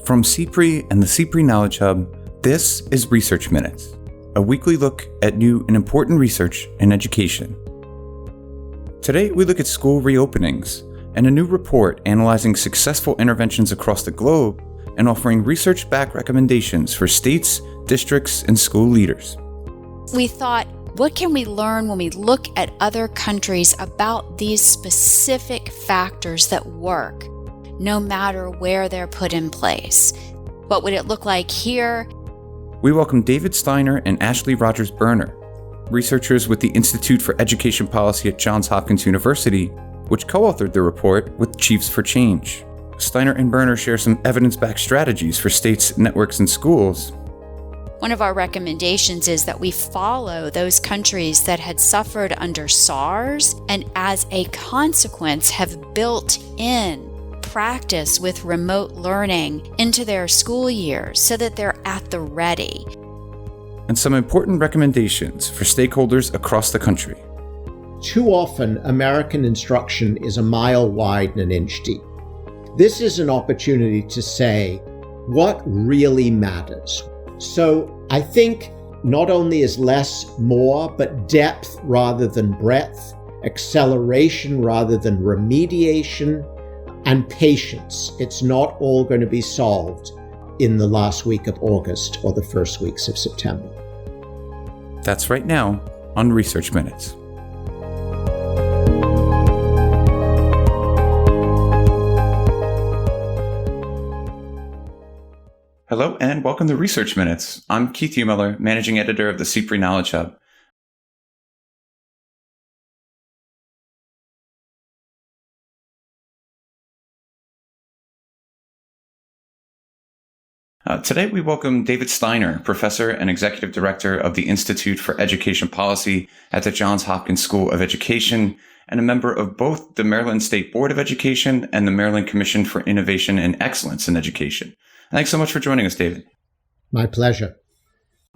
From CPRE and the CPRE Knowledge Hub, this is Research Minutes, a weekly look at new and important research in education. Today, we look at school reopenings and a new report analyzing successful interventions across the globe and offering research-backed recommendations for states, districts, and school leaders. We thought, what can we learn when we look at other countries about these specific factors that work, no matter where they're put in place? What would it look like here? We welcome David Steiner and Ashley Rogers Berner, researchers with the Institute for Education Policy at Johns Hopkins University, which co-authored the report with Chiefs for Change. Steiner and Berner share some evidence-backed strategies for states, networks, and schools. One of our recommendations is that we follow those countries that had suffered under SARS and as a consequence have built in practice with remote learning into their school years so that they're at the ready. And some important recommendations for stakeholders across the country. Too often, American instruction is a mile wide and an inch deep. This is an opportunity to say what really matters. So I think not only is less more, but depth rather than breadth, acceleration rather than remediation, and patience. It's not all going to be solved in the last week of August or the first weeks of September. That's right now on Research Minutes. Hello and welcome to Research Minutes. I'm Keith Heumiller, Managing Editor of the CPRE Knowledge Hub. Today we welcome David Steiner, Professor and Executive Director of the Institute for Education Policy at the Johns Hopkins School of Education and a member of both the Maryland State Board of Education and the Maryland Commission for Innovation and Excellence in Education. Thanks so much for joining us, David. My pleasure.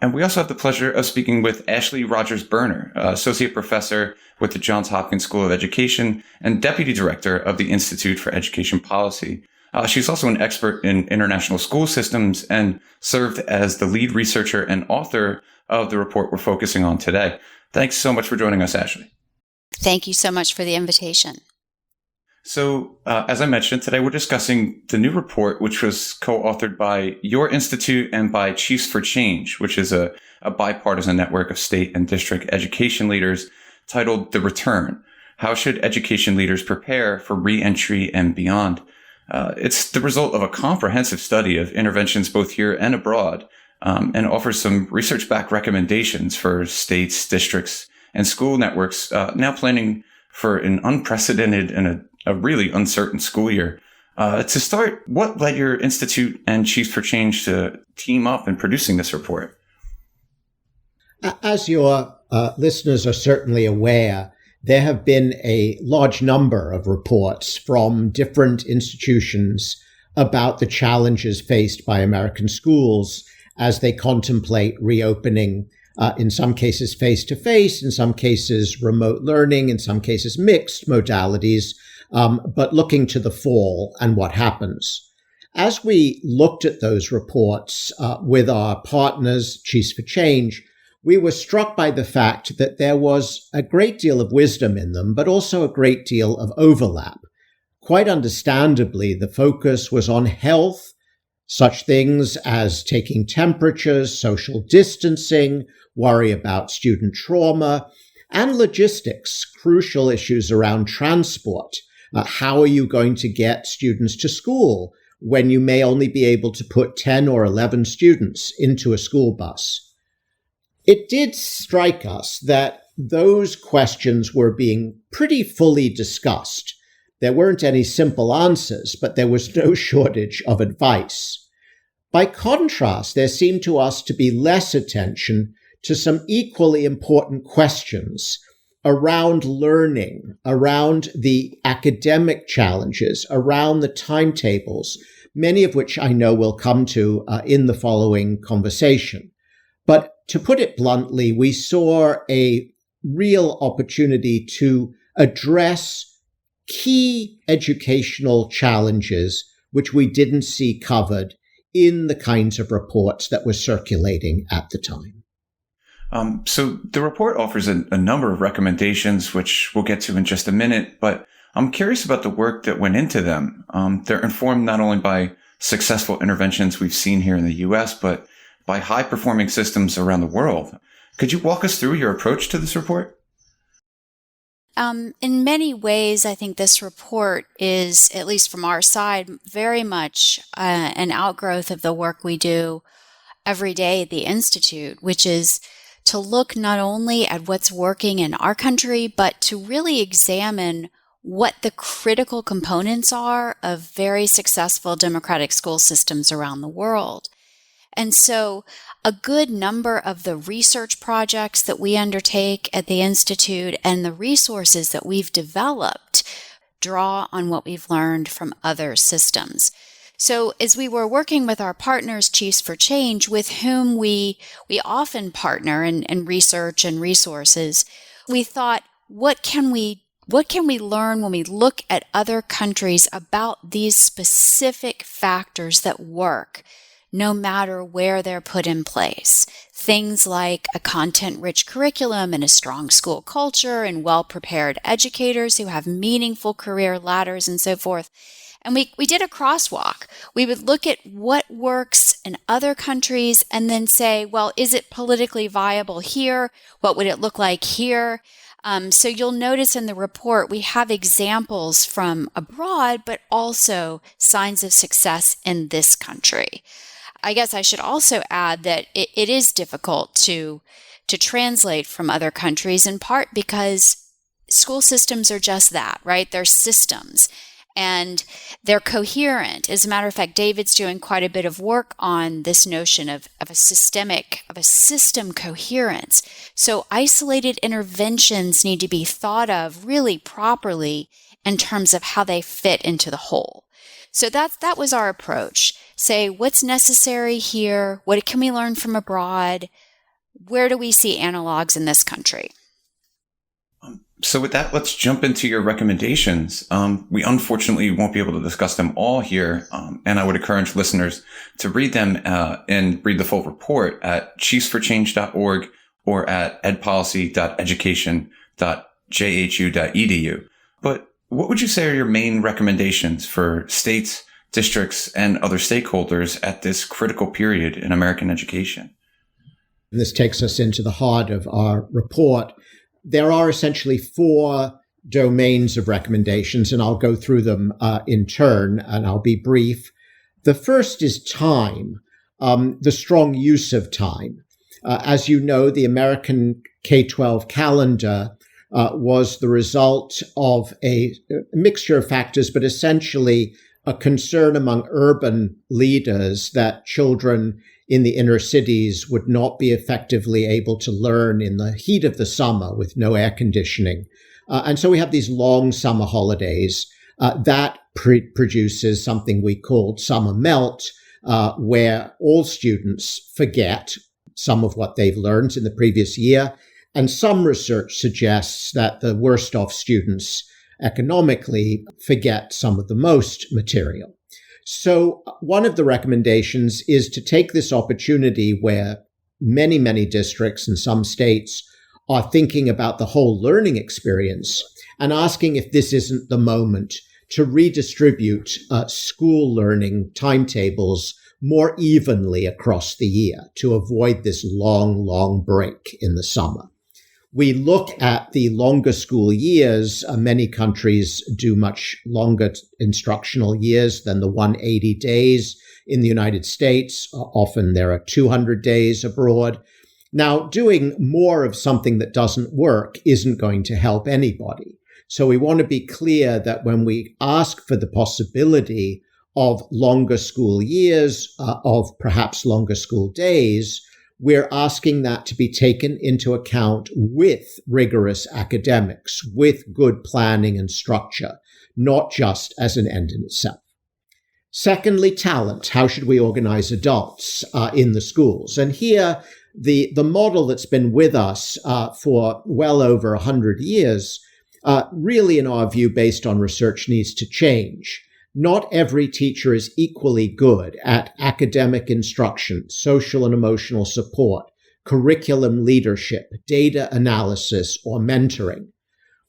And we also have the pleasure of speaking with Ashley Rogers Berner, Associate Professor with the Johns Hopkins School of Education and Deputy Director of the Institute for Education Policy. She's also an expert in international school systems and served as the lead researcher and author of the report we're focusing on today. Thanks so much for joining us, Ashley. Thank you so much for the invitation. So, as I mentioned, today we're discussing the new report, which was co-authored by your institute and by Chiefs for Change, which is a bipartisan network of state and district education leaders, titled The Return: How Should Education Leaders Prepare for Re-Entry and Beyond? It's the result of a comprehensive study of interventions both here and abroad, and offers some research-backed recommendations for states, districts, and school networks now planning for an unprecedented and a really uncertain school year. To start, what led your institute and Chiefs for Change to team up in producing this report? As your listeners are certainly aware, there have been a large number of reports from different institutions about the challenges faced by American schools as they contemplate reopening, in some cases face-to-face, in some cases remote learning, in some cases mixed modalities, but looking to the fall and what happens. As we looked at those reports with our partners, Chiefs for Change, we were struck by the fact that there was a great deal of wisdom in them, but also a great deal of overlap. Quite understandably, the focus was on health, such things as taking temperatures, social distancing, worry about student trauma, and logistics, crucial issues around transport. How are you going to get students to school when you may only be able to put 10 or 11 students into a school bus? It did strike us that those questions were being pretty fully discussed. There weren't any simple answers, but there was no shortage of advice. By contrast, there seemed to us to be less attention to some equally important questions around learning, around the academic challenges, around the timetables, many of which I know we'll come to in the following conversation. But to put it bluntly, we saw a real opportunity to address key educational challenges which we didn't see covered in the kinds of reports that were circulating at the time. So the report offers a number of recommendations, which we'll get to in just a minute, but I'm curious about the work that went into them. They're informed not only by successful interventions we've seen here in the U.S., but by high-performing systems around the world. Could you walk us through your approach to this report? In many ways, I think this report is, at least from our side, very much an outgrowth of the work we do every day at the Institute, which is to look not only at what's working in our country, but to really examine what the critical components are of very successful democratic school systems around the world. And so a good number of the research projects that we undertake at the Institute and the resources that we've developed draw on what we've learned from other systems. So as we were working with our partners, Chiefs for Change, with whom we often partner in research and resources, we thought, what can we learn when we look at other countries about these specific factors that work, no matter where they're put in place? Things like a content-rich curriculum and a strong school culture and well-prepared educators who have meaningful career ladders and so forth. And we did a crosswalk. We would look at what works in other countries and then say, well, is it politically viable here? What would it look like here? So you'll notice in the report, we have examples from abroad, but also signs of success in this country. I guess I should also add that it is difficult to translate from other countries, in part because school systems are just that, right? They're systems. And they're coherent. As a matter of fact, David's doing quite a bit of work on this notion of a system coherence. So isolated interventions need to be thought of really properly in terms of how they fit into the whole. So that was our approach. Say, what's necessary here? What can we learn from abroad? Where do we see analogs in this country? So with that, let's jump into your recommendations. We unfortunately won't be able to discuss them all here, and I would encourage listeners to read them and read the full report at chiefsforchange.org or at edpolicy.education.jhu.edu. But what would you say are your main recommendations for states, districts, and other stakeholders at this critical period in American education? This takes us into the heart of our report. There are essentially four domains of recommendations, and I'll go through them in turn, and I'll be brief. The first is time, the strong use of time. As you know, the American K-12 calendar was the result of a mixture of factors, but essentially a concern among urban leaders that children in the inner cities would not be effectively able to learn in the heat of the summer with no air conditioning. And so we have these long summer holidays that produces something we called summer melt, where all students forget some of what they've learned in the previous year. And some research suggests that the worst off students economically forget some of the most material. So one of the recommendations is to take this opportunity where many, many districts and some states are thinking about the whole learning experience and asking if this isn't the moment to redistribute school learning timetables more evenly across the year to avoid this long, long break in the summer. We look at the longer school years. Many countries do much longer instructional years than the 180 days in the United States. Often there are 200 days abroad. Now, doing more of something that doesn't work isn't going to help anybody. So we want to be clear that when we ask for the possibility of longer school years, of perhaps longer school days, we're asking that to be taken into account with rigorous academics, with good planning and structure, not just as an end in itself. Secondly, talent. How should we organize adults in the schools? And here, the model that's been with us for well over 100 years, really, in our view, based on research, needs to change. not every teacher is equally good at academic instruction, social and emotional support, curriculum leadership, data analysis, or mentoring.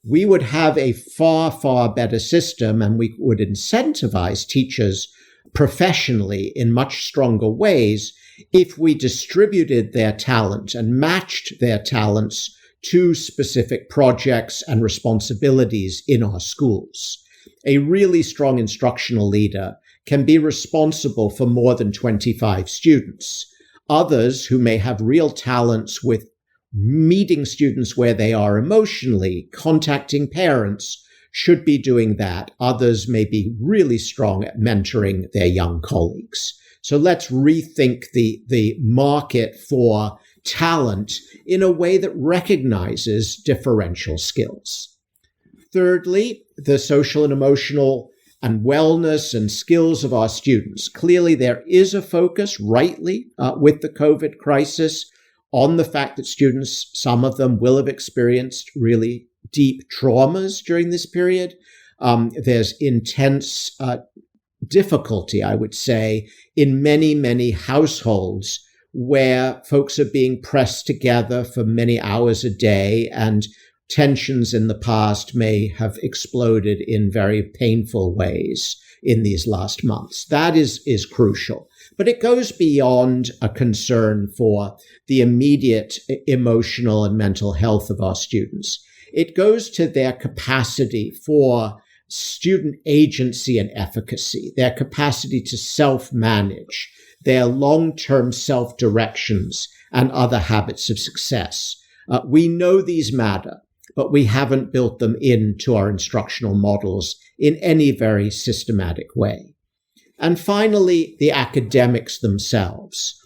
We would have a far, far better system, and we would incentivize teachers professionally in much stronger ways if we distributed their talent and matched their talents to specific projects and responsibilities in our schools. A really strong instructional leader can be responsible for more than 25 students. Others who may have real talents with meeting students where they are emotionally, contacting parents, should be doing that. Others may be really strong at mentoring their young colleagues. So let's rethink the market for talent in a way that recognizes differential skills. Thirdly, the social and emotional and wellness and skills of our students. Clearly, there is a focus, rightly, with the COVID crisis on the fact that students, some of them will have experienced really deep traumas during this period. There's intense difficulty, I would say, in many, many households where folks are being pressed together for many hours a day, and tensions in the past may have exploded in very painful ways in these last months. That is crucial. But it goes beyond a concern for the immediate emotional and mental health of our students. It goes to their capacity for student agency and efficacy, their capacity to self-manage, their long-term self-directions, and other habits of success. We know these matter, but we haven't built them into our instructional models in any very systematic way. And finally, the academics themselves.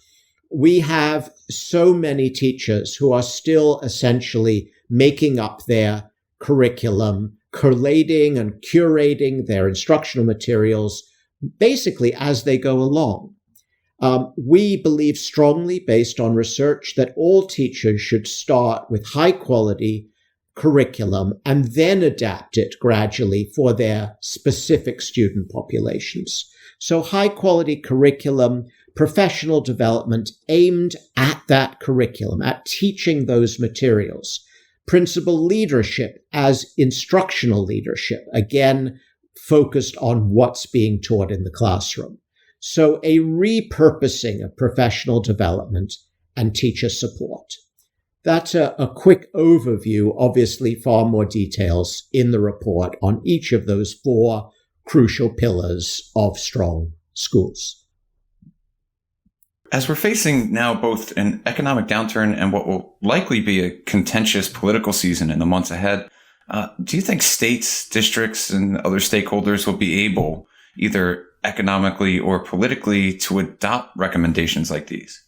We have so many teachers who are still essentially making up their curriculum, collating and curating their instructional materials, basically as they go along. We believe strongly, based on research, that all teachers should start with high quality curriculum and then adapt it gradually for their specific student populations. So high quality curriculum, professional development aimed at that curriculum, at teaching those materials. Principal leadership as instructional leadership, again, focused on what's being taught in the classroom. So a repurposing of professional development and teacher support. That's a quick overview, obviously far more details in the report on each of those four crucial pillars of strong schools. As we're facing now both an economic downturn and what will likely be a contentious political season in the months ahead, do you think states, districts, and other stakeholders will be able, either economically or politically, to adopt recommendations like these?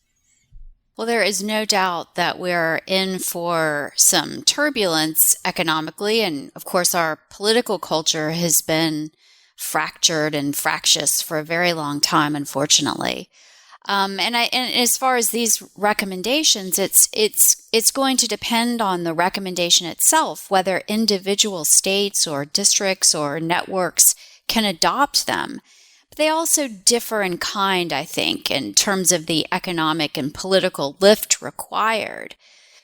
Well, there is no doubt that we're in for some turbulence economically, and of course our political culture has been fractured and fractious for a very long time, unfortunately. And as far as these recommendations, it's going to depend on the recommendation itself, whether individual states or districts or networks can adopt them. But they also differ in kind, I think, in terms of the economic and political lift required.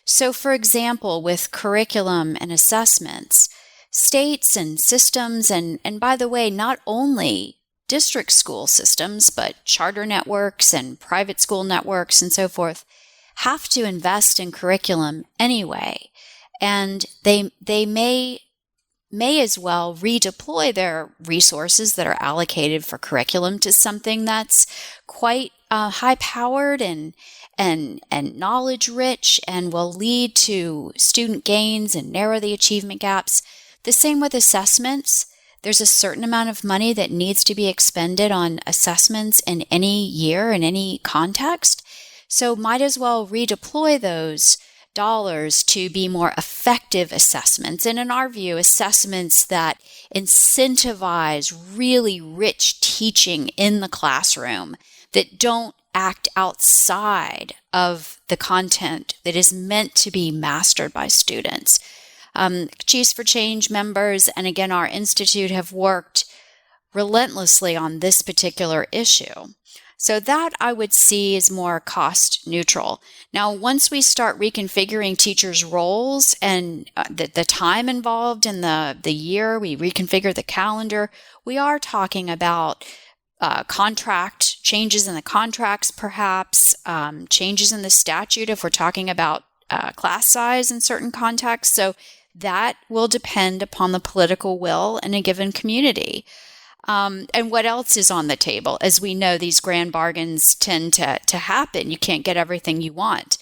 So, for example, with curriculum and assessments, states and systems, and by the way, not only district school systems, but charter networks and private school networks and so forth, have to invest in curriculum anyway. And they may as well redeploy their resources that are allocated for curriculum to something that's quite high-powered and knowledge-rich and will lead to student gains and narrow the achievement gaps. The same with assessments. There's a certain amount of money that needs to be expended on assessments in any year, in any context. So might as well redeploy those dollars to be more effective assessments. And in our view, assessments that incentivize really rich teaching in the classroom, that don't act outside of the content that is meant to be mastered by students. Chiefs for Change members, and again, our institute have worked relentlessly on this particular issue. So that I would see as more cost neutral. Now, once we start reconfiguring teachers' roles and the time involved in the year, we reconfigure the calendar, we are talking about contract changes in the contracts, perhaps changes in the statute if we're talking about class size in certain contexts. So that will depend upon the political will in a given community. And what else is on the table? As we know, these grand bargains tend to happen. You can't get everything you want.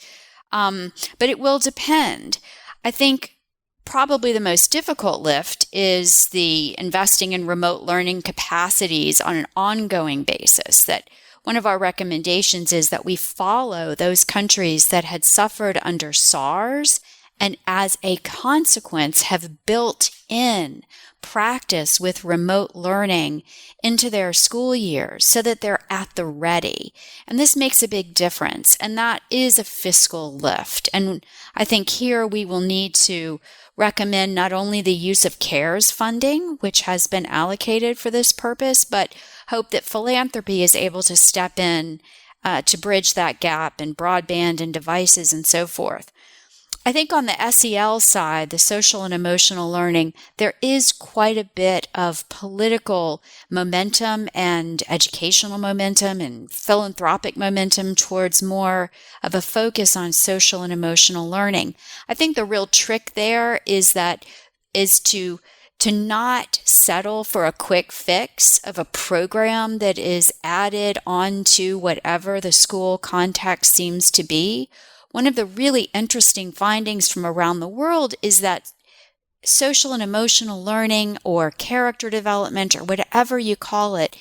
But it will depend. I think probably the most difficult lift is the investing in remote learning capacities on an ongoing basis. That one of our recommendations is that we follow those countries that had suffered under SARS and as a consequence have built in practice with remote learning into their school years so that they're at the ready. And this makes a big difference. And that is a fiscal lift. And I think here we will need to recommend not only the use of CARES funding, which has been allocated for this purpose, but hope that philanthropy is able to step in to bridge that gap in broadband and devices and so forth. I think on the SEL side, the social and emotional learning, there is quite a bit of political momentum and educational momentum and philanthropic momentum towards more of a focus on social and emotional learning. I think the real trick there is to not settle for a quick fix of a program that is added onto whatever the school context seems to be. One of the really interesting findings from around the world is that social and emotional learning or character development or whatever you call it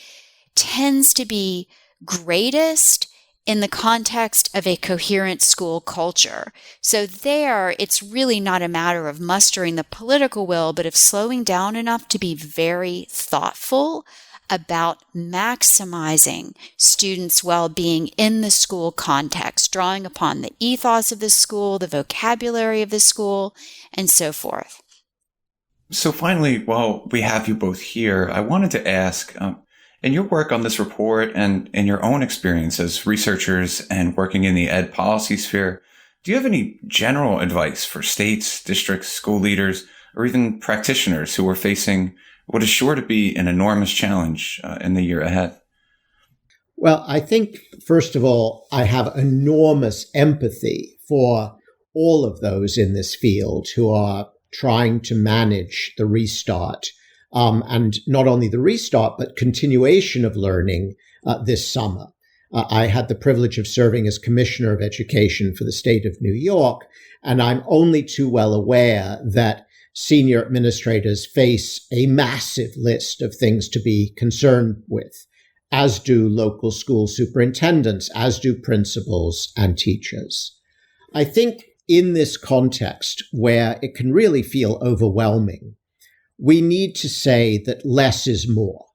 tends to be greatest in the context of a coherent school culture. So there, it's really not a matter of mustering the political will, but of slowing down enough to be very thoughtful about maximizing students' well-being in the school context, drawing upon the ethos of the school, the vocabulary of the school, and so forth. So finally, while we have you both here, I wanted to ask, in your work on this report and in your own experience as researchers and working in the ed policy sphere, do you have any general advice for states, districts, school leaders, or even practitioners who are facing what is sure to be an enormous challenge in the year ahead? Well, I think, first of all, I have enormous empathy for all of those in this field who are trying to manage the restart, and not only the restart, but continuation of learning this summer. I had the privilege of serving as Commissioner of Education for the state of New York, and I'm only too well aware that senior administrators face a massive list of things to be concerned with, as do local school superintendents, as do principals and teachers. I think in this context where it can really feel overwhelming, we need to say that less is more.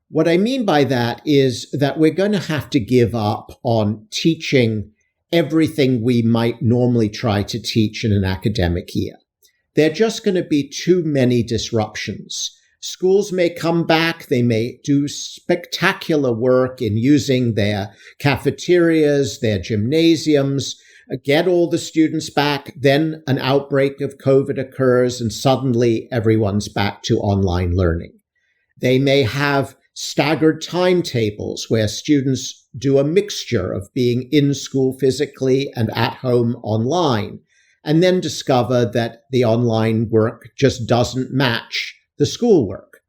What I mean by that is that we're going to have to give up on teaching everything we might normally try to teach in an academic year. There are just going to be too many disruptions. Schools may come back. They may do spectacular work in using their cafeterias, their gymnasiums, get all the students back. Then an outbreak of COVID occurs and suddenly everyone's back to online learning. They may have staggered timetables where students do a mixture of being in school physically and at home online, and then discover that the online work just doesn't match the schoolwork.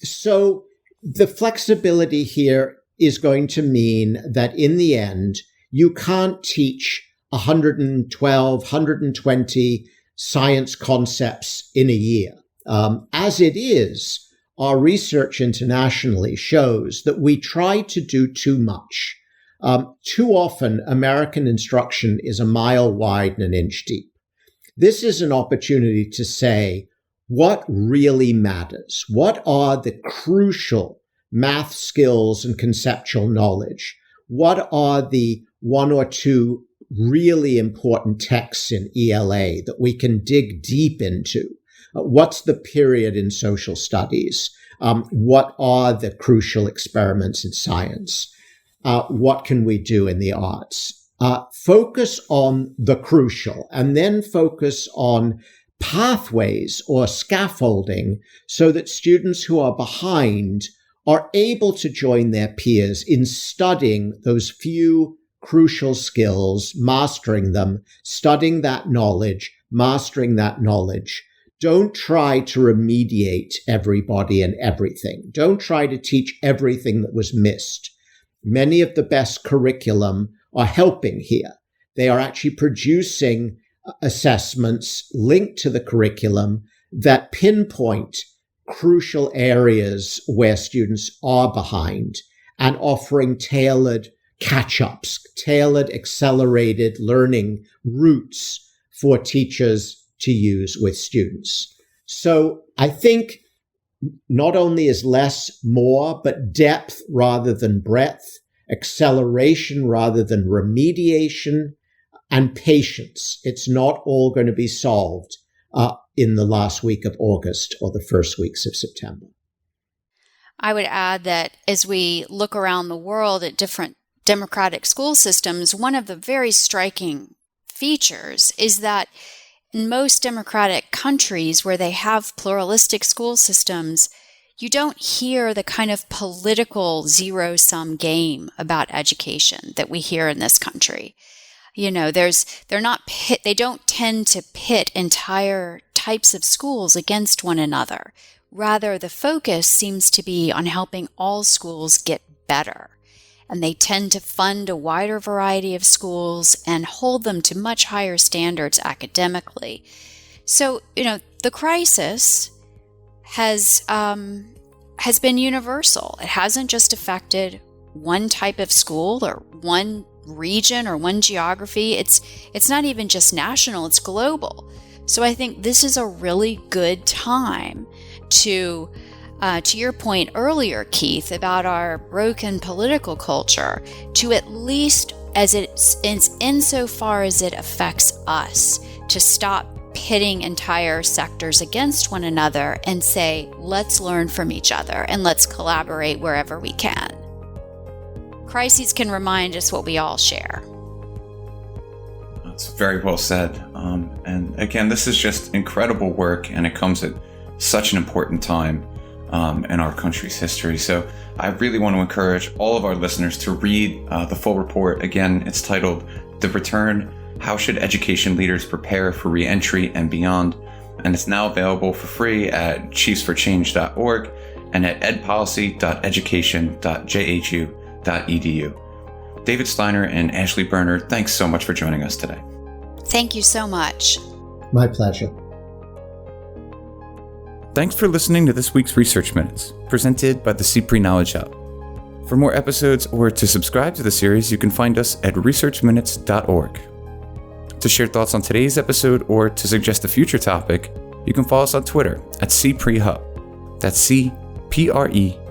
So the flexibility here is going to mean that in the end, you can't teach 112, 120 science concepts in a year. As it is, our research internationally shows that we try to do too much. Too often, American instruction is a mile wide and an inch deep. This is an opportunity to say what really matters. What are the crucial math skills and conceptual knowledge? What are the one or two really important texts in ELA that we can dig deep into? What's the period in social studies? What are the crucial experiments in science? What can we do in the arts? Focus on the crucial and then focus on pathways or scaffolding so that students who are behind are able to join their peers in studying those few crucial skills, mastering them, studying that knowledge, mastering that knowledge. Don't try to remediate everybody and everything. Don't try to teach everything that was missed. Many of the best curriculum are helping here. They are actually producing assessments linked to the curriculum that pinpoint crucial areas where students are behind and offering tailored catch-ups, tailored accelerated learning routes for teachers to use with students. So I think not only is less more, but depth rather than breadth, acceleration rather than remediation, and patience. It's not all going to be solved in the last week of August or the first weeks of September. I would add that as we look around the world at different democratic school systems, one of the very striking features is that in most democratic countries where they have pluralistic school systems, you don't hear the kind of political zero-sum game about education that we hear in this country. You know, they don't tend to pit entire types of schools against one another. Rather, the focus seems to be on helping all schools get better. And they tend to fund a wider variety of schools and hold them to much higher standards academically. So, you know, the crisis has been universal. It hasn't just affected one type of school or one region or one geography. It's not even just national, it's global. So I think this is a really good time to your point earlier, Keith, about our broken political culture, to at least insofar as it affects us, to stop pitting entire sectors against one another and say, let's learn from each other and let's collaborate wherever we can. Crises can remind us what we all share. That's very well said. And again, this is just incredible work, and it comes at such an important time in our country's history. So I really want to encourage all of our listeners to read the full report. Again, it's titled The Return: How Should Education Leaders Prepare for Reentry and Beyond? And it's now available for free at chiefsforchange.org and at edpolicy.education.jhu.edu. David Steiner and Ashley Berner, thanks so much for joining us today. Thank you so much. My pleasure. Thanks for listening to this week's Research Minutes, presented by the CPRE Knowledge Hub. For more episodes or to subscribe to the series, you can find us at researchminutes.org. To share thoughts on today's episode or to suggest a future topic, you can follow us on Twitter at CPRE Hub. That's CPRE